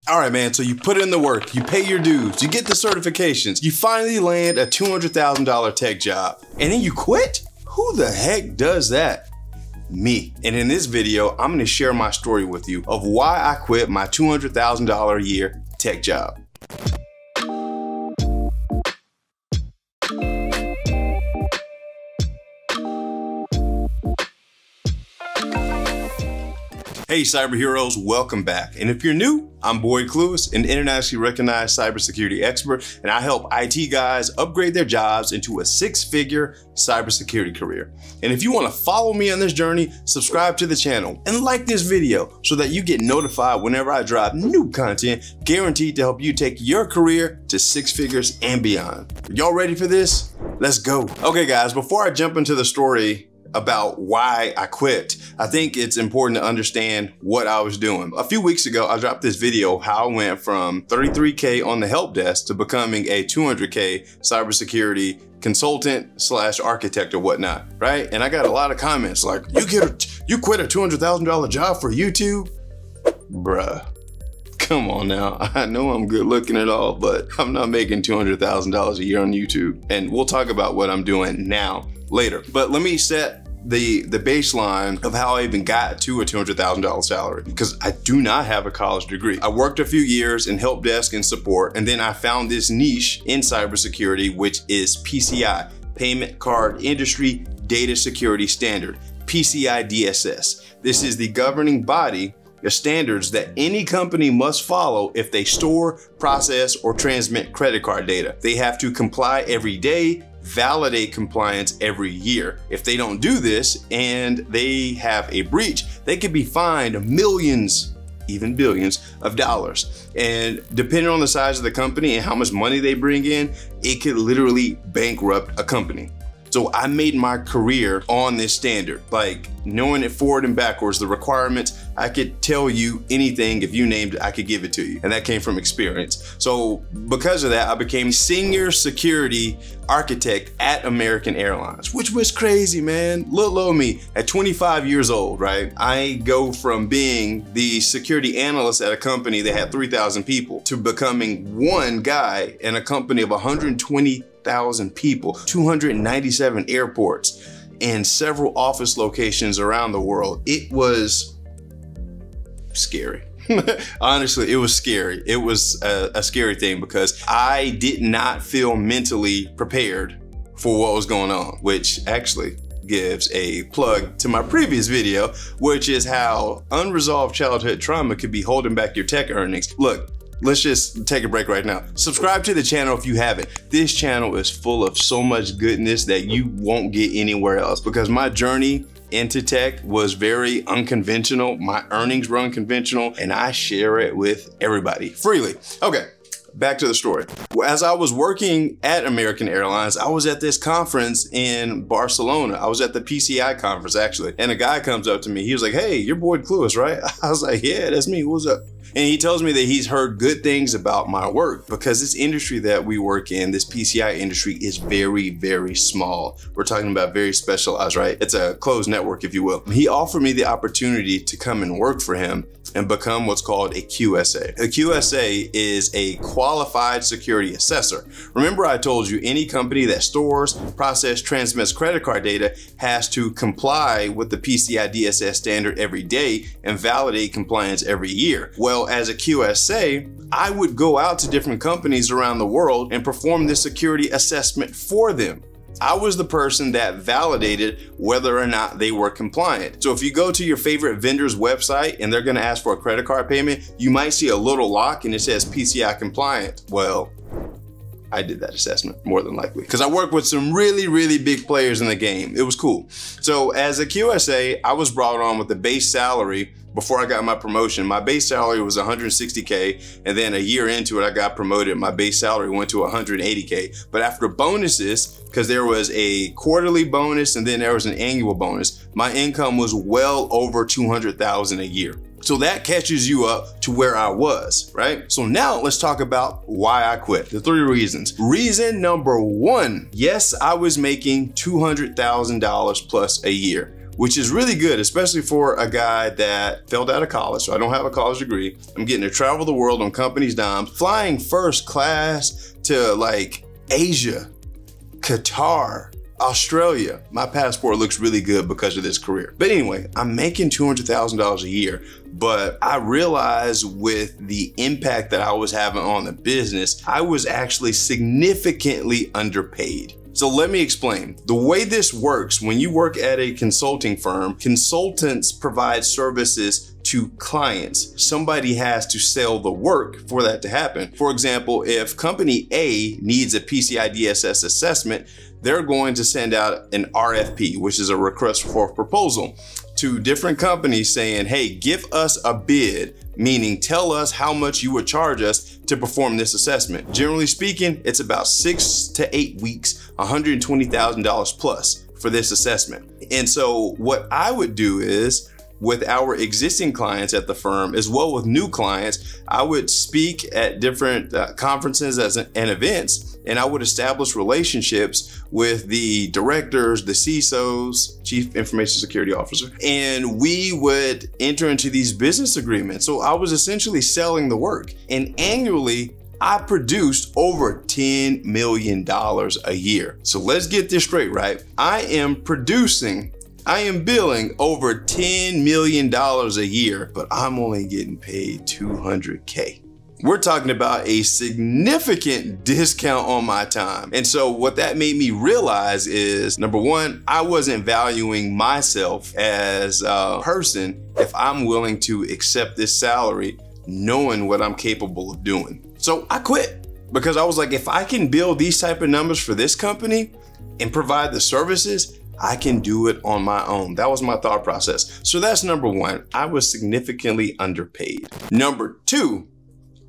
All right, man, so you put in the work, you pay your dues, you get the certifications, you finally land a $200,000 tech job, and then you quit? Who the heck does that? Me. And in this video, I'm gonna share my story with you of why I quit my $200,000 a year tech job. Hey cyber heroes, welcome back. And if you're new, I'm Boyd Cluess, an internationally recognized cybersecurity expert, and I help IT guys upgrade their jobs into a six-figure cybersecurity career. And if you want to follow me on this journey, subscribe to the channel and like this video so that you get notified whenever I drop new content guaranteed to help you take your career to six figures and beyond. Y'all ready for this? Let's go. Okay guys, before I jump into the story about why I quit, I think it's important to understand what I was doing. A few weeks ago, I dropped this video how I went from $33K on the help desk to becoming a $200K cybersecurity consultant slash architect or whatnot, right? And I got a lot of comments like, you quit a $200,000 job for YouTube? Bruh. Come on now, I know I'm good looking at all, but I'm not making $200,000 a year on YouTube. And we'll talk about what I'm doing now later. But let me set the baseline of how I even got to a $200,000 salary, because I do not have a college degree. I worked a few years in help desk and support, and then I found this niche in cybersecurity, which is PCI, Payment Card Industry Data Security Standard, PCI DSS. This is the governing body of standards that any company must follow if they store, process, or transmit credit card data. They have to comply every day, validate compliance every year. If they don't do this and they have a breach, they could be fined millions, even billions of dollars. And depending on the size of the company and how much money they bring in, it could literally bankrupt a company. So I made my career on this standard, like knowing it forward and backwards, the requirements. I could tell you anything. If you named it, I could give it to you. And that came from experience. So because of that, I became senior security architect at American Airlines, which was crazy, man. Little old me at 25 years old, right? I go from being the security analyst at a company that had 3,000 people to becoming one guy in a company of 120,000 people, 297 airports, and several office locations around the world. It was scary. Honestly, it was scary. It was a scary thing because I did not feel mentally prepared for what was going on, which actually gives a plug to my previous video, which is how unresolved childhood trauma could be holding back your tech earnings. Look, let's just take a break right now. Subscribe to the channel if you haven't. This channel is full of so much goodness that you won't get anywhere else, because my journey into tech was very unconventional. My earnings were unconventional, and I share it with everybody freely. Okay, back to the story. As I was working at American Airlines, I was at this conference in Barcelona. I was at the PCI conference actually, and a guy comes up to me. He was like, "Hey, you're Boyd Cluess, right?" I was like, "Yeah, that's me. What's up?" And he tells me that he's heard good things about my work because this industry that we work in, this PCI industry, is very, very small. We're talking about very specialized, right? It's a closed network, if you will. He offered me the opportunity to come and work for him and become what's called a QSA. A QSA is a qualified security assessor. Remember I told you any company that stores, processes, transmits credit card data has to comply with the PCI DSS standard every day and validate compliance every year. Well, as a QSA, I would go out to different companies around the world and perform this security assessment for them. I was the person that validated whether or not they were compliant. So if you go to your favorite vendor's website and they're gonna ask for a credit card payment, you might see a little lock and it says PCI compliant. Well, I did that assessment more than likely because I worked with some really, really big players in the game. It was cool. So as a QSA, I was brought on with the base salary. Before I got my promotion, my base salary was 160K, and then a year into it, I got promoted. My base salary went to 180K. But after bonuses, because there was a quarterly bonus and then there was an annual bonus, my income was well over 200,000 a year. So that catches you up to where I was, right? So now let's talk about why I quit. The 3 reasons. Reason number 1, yes, I was making $200,000 plus a year. which is really good, especially for a guy that failed out of college. So I don't have a college degree. I'm getting to travel the world on company's dime, flying first class to like Asia, Qatar, Australia. My passport looks really good because of this career. But anyway, I'm making $200,000 a year, but I realized with the impact that I was having on the business, I was actually significantly underpaid. So let me explain. The way this works, when you work at a consulting firm, consultants provide services to clients. Somebody has to sell the work for that to happen. For example, if company A needs a PCI DSS assessment, they're going to send out an RFP, which is a request for proposal, to different companies saying, hey, give us a bid, meaning tell us how much you would charge us to perform this assessment. Generally speaking, it's about 6 to 8 weeks, $120,000 plus for this assessment. And so what I would do is, with our existing clients at the firm, as well with new clients, I would speak at different conferences and events, and I would establish relationships with the directors, the CISOs, Chief Information Security Officer, and we would enter into these business agreements. So I was essentially selling the work, and annually, I produced over $10 million a year. So let's get this straight, right? I am billing over $10 million a year, but I'm only getting paid $200K. We're talking about a significant discount on my time. And so what that made me realize is, number one, I wasn't valuing myself as a person if I'm willing to accept this salary, knowing what I'm capable of doing. So I quit, because I was like, if I can build these type of numbers for this company and provide the services, I can do it on my own. That was my thought process. So that's number one. I was significantly underpaid. Number two,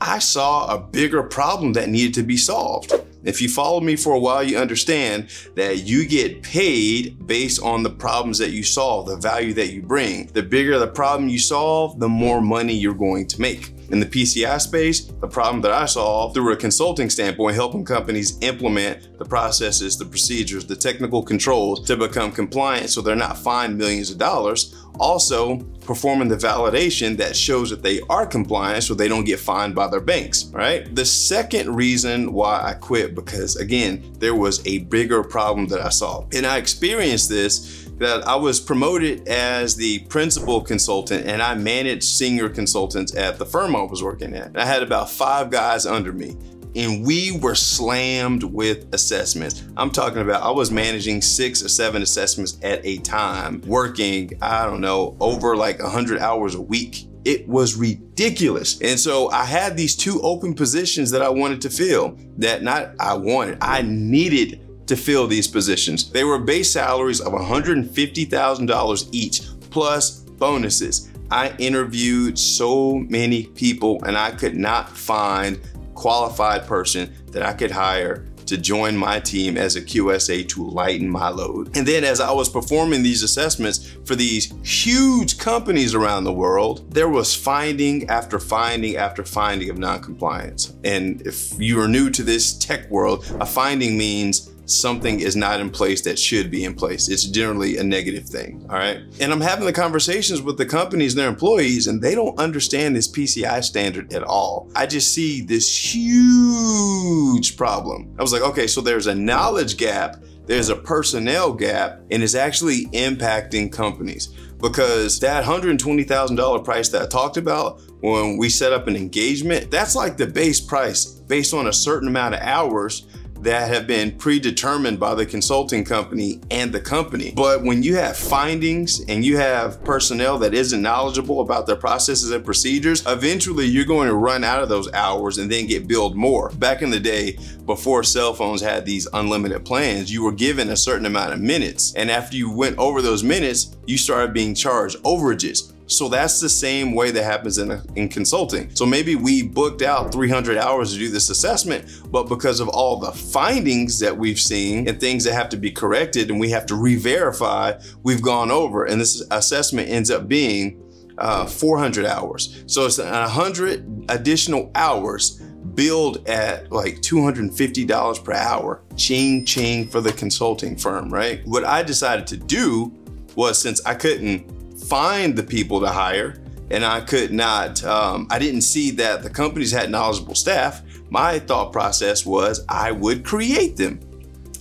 I saw a bigger problem that needed to be solved. If you follow me for a while, you understand that you get paid based on the problems that you solve, the value that you bring. The bigger the problem you solve, the more money you're going to make. In the PCI space, the problem that I solve through a consulting standpoint, helping companies implement the processes, the procedures, the technical controls to become compliant so they're not fined millions of dollars. Also, performing the validation that shows that they are compliant so they don't get fined by their banks, right? The second reason why I quit, because again, there was a bigger problem that I solved. And I experienced this, that I was promoted as the principal consultant and I managed senior consultants at the firm I was working at. I had about 5 guys under me, and we were slammed with assessments. I'm talking about, I was managing 6 or 7 assessments at a time, working, I don't know, over like 100 hours a week. It was ridiculous. And so I had these 2 open positions that I wanted to fill, I needed to fill these positions. They were base salaries of $150,000 each, plus bonuses. I interviewed so many people and I could not find a qualified person that I could hire to join my team as a QSA to lighten my load. And then as I was performing these assessments for these huge companies around the world, there was finding after finding after finding of non-compliance. And if you are new to this tech world, a finding means something is not in place that should be in place. It's generally a negative thing, all right? And I'm having the conversations with the companies and their employees, and they don't understand this PCI standard at all. I just see this huge problem. I was like, okay, so there's a knowledge gap, there's a personnel gap, and it's actually impacting companies, because that $120,000 price that I talked about when we set up an engagement, that's like the base price based on a certain amount of hours that have been predetermined by the consulting company and the company. But when you have findings and you have personnel that isn't knowledgeable about their processes and procedures, eventually you're going to run out of those hours and then get billed more. Back in the day, before cell phones had these unlimited plans, you were given a certain amount of minutes. And after you went over those minutes, you started being charged overages. So that's the same way that happens in consulting. So maybe we booked out 300 hours to do this assessment, but because of all the findings that we've seen and things that have to be corrected and we have to re-verify, we've gone over, and this assessment ends up being 400 hours. So it's 100 additional hours billed at like $250 per hour. Ching, ching for the consulting firm, right? What I decided to do was, since I couldn't find the people to hire and I could not, I didn't see that the companies had knowledgeable staff, my thought process was I would create them.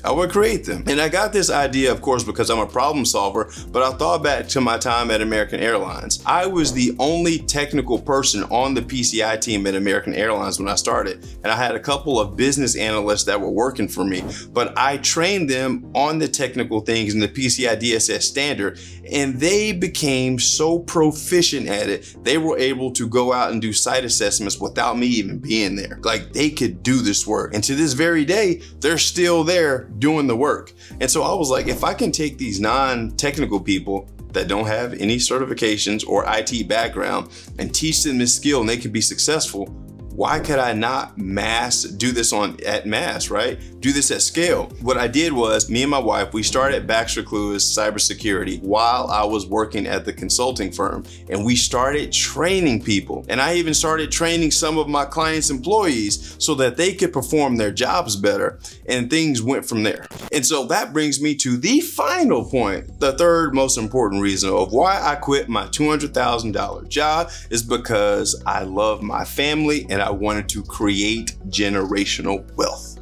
I would create them. And I got this idea, of course, because I'm a problem solver, but I thought back to my time at American Airlines. I was the only technical person on the PCI team at American Airlines when I started. And I had a couple of business analysts that were working for me, but I trained them on the technical things in the PCI DSS standard, and they became so proficient at it, they were able to go out and do site assessments without me even being there. Like, they could do this work. And to this very day, they're still there doing the work. And so I was like, if I can take these non-technical people that don't have any certifications or IT background and teach them this skill and they can be successful, why could I not do this at mass, right? Do this at scale. What I did was, me and my wife, we started Baxter Clues Cybersecurity while I was working at the consulting firm, and we started training people. And I even started training some of my clients' employees so that they could perform their jobs better, and things went from there. And so that brings me to the final point. The third most important reason of why I quit my $200,000 job is because I love my family and I wanted to create generational wealth.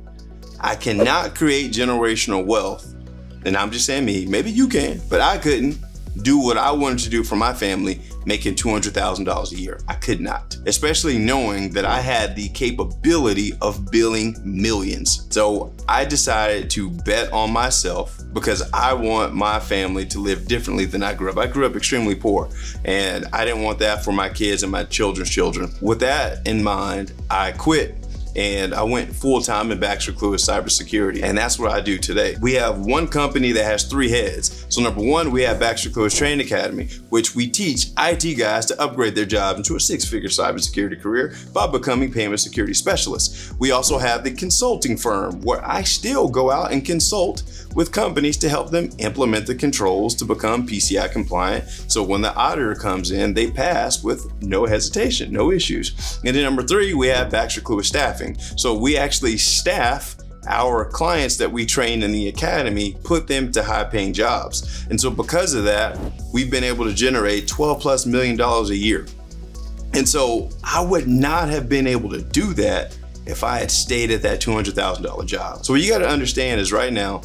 I cannot create generational wealth, and I'm just saying me, maybe you can, but I couldn't do what I wanted to do for my family making $200,000 a year. I could not, especially knowing that I had the capability of billing millions. So I decided to bet on myself because I want my family to live differently than I grew up. I grew up extremely poor, and I didn't want that for my kids and my children's children. With that in mind, I quit. And I went full-time in Baxter Clues Cybersecurity, and that's what I do today. We have one company that has three heads. So number one, we have Baxter Clues Training Academy, which we teach IT guys to upgrade their job into a six-figure cybersecurity career by becoming payment security specialists. We also have the consulting firm, where I still go out and consult with companies to help them implement the controls to become PCI compliant. So when the auditor comes in, they pass with no hesitation, no issues. And then number three, we have Baxter Clues Staffing. So we actually staff our clients that we train in the academy, put them to high paying jobs. And so because of that, we've been able to generate $12+ million a year. And so I would not have been able to do that if I had stayed at that $200,000 job. So what you got to understand is right now,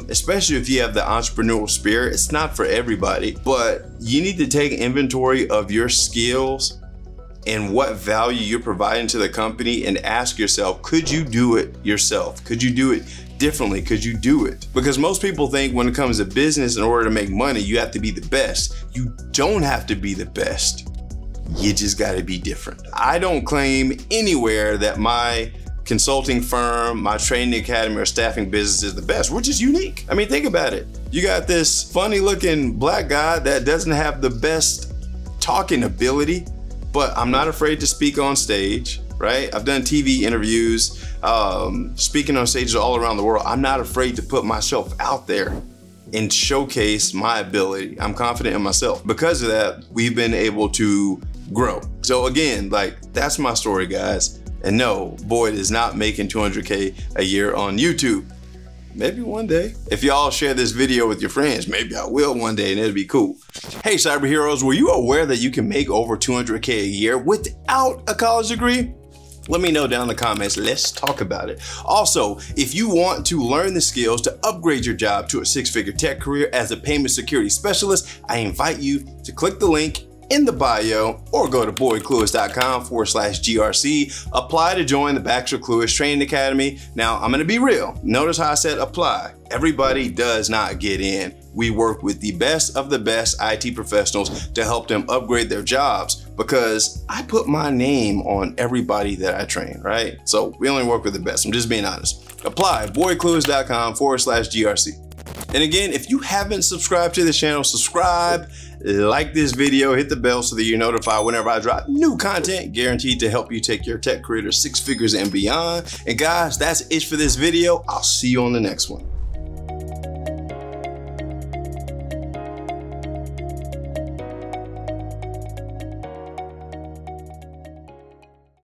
especially if you have the entrepreneurial spirit, it's not for everybody, but you need to take inventory of your skills and what value you're providing to the company and ask yourself, could you do it yourself? Could you do it differently? Could you do it? Because most people think when it comes to business, in order to make money, you have to be the best. You don't have to be the best. You just gotta be different. I don't claim anywhere that my consulting firm, my training academy, or staffing business is the best. We're just unique. I mean, think about it. You got this funny looking black guy that doesn't have the best talking ability, but I'm not afraid to speak on stage, right? I've done TV interviews, speaking on stages all around the world. I'm not afraid to put myself out there and showcase my ability. I'm confident in myself. Because of that, we've been able to grow. So again, like, that's my story, guys. And no, Boyd is not making $200K a year on YouTube. Maybe one day. If y'all share this video with your friends, maybe I will one day and it'll be cool. Hey, cyber heroes, were you aware that you can make over $200K a year without a college degree? Let me know down in the comments. Let's talk about it. Also, if you want to learn the skills to upgrade your job to a six-figure tech career as a payment security specialist, I invite you to click the link in the bio or go to boydclues.com/GRC. Apply to join the Baxter Clues Training Academy. Now, I'm gonna be real. Notice how I said apply. Everybody does not get in. We work with the best of the best IT professionals to help them upgrade their jobs, because I put my name on everybody that I train, right? So we only work with the best. I'm just being honest. Apply, boydclues.com/GRC. And again, if you haven't subscribed to the channel, subscribe, like this video, hit the bell so that you're notified whenever I drop new content, guaranteed to help you take your tech career to six figures and beyond. And guys, that's it for this video. I'll see you on the next one.